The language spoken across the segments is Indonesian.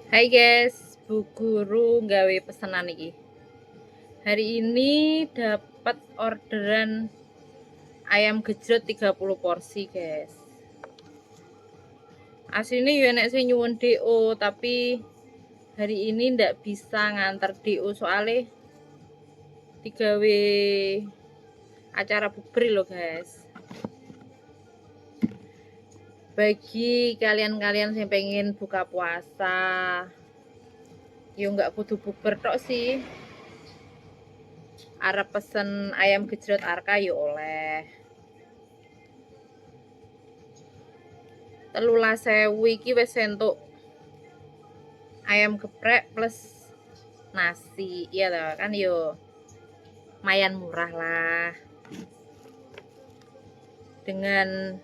Hai guys, Bu Guru nggawe pesanan iki. Hari ini dapat orderan ayam gejrot 30 porsi, guys. Aslinya ya nek sing nyuwun DO, tapi hari ini ndak bisa nganter DO soalnya digawe acara bukber loh, guys. Bagi kalian-kalian yang pengen buka puasa, yo nggak kudu bukber tok sih. Arep pesen ayam gejrot Arka yo oleh. 13.000 iki wis entuk ayam geprek plus nasi. Iya toh, kan yo lumayan murah lah. Dengan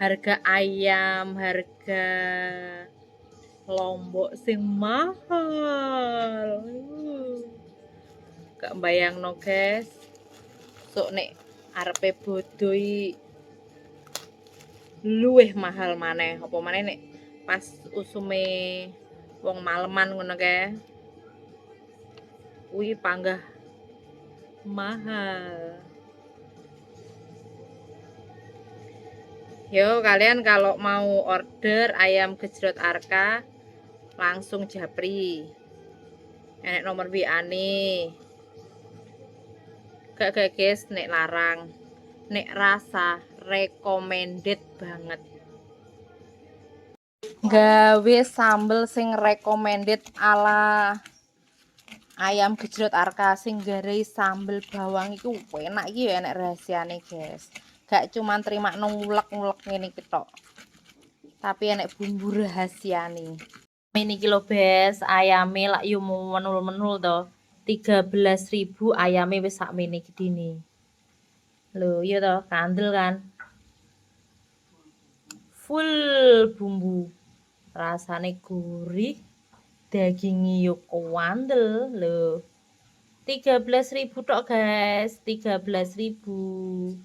harga ayam, harga lombok sing mahal. Gak bayangno, guys. Sok nek arepe bodo luwih mahal maneh. Apa maneh nek pas usume wong maleman ngono kae. Kuwi panggah mahal. Yo, kalian kalau mau order ayam gejrot Arka langsung japri. Enek nomor WA-ne. Gak guys, nek larang. Nek rasa recommended banget. Gawe sambel sing recommended ala ayam gejrot Arka sing garai sambel bawang iku enak iki ya, enek rahasiane, guys. Gak cuman terima ngulek-ngulek ngene iki tok. Tapi enek bumbu rahasiane. Ini kilo bes ayame lak yo menul-menul to. 13.000 ayame wis sak mene gedine. Lho, iya to, kandel kan. Full bumbu. Rasane gurih, dagingnya yo kuandel lho. 13.000 tok, guys. 13.000.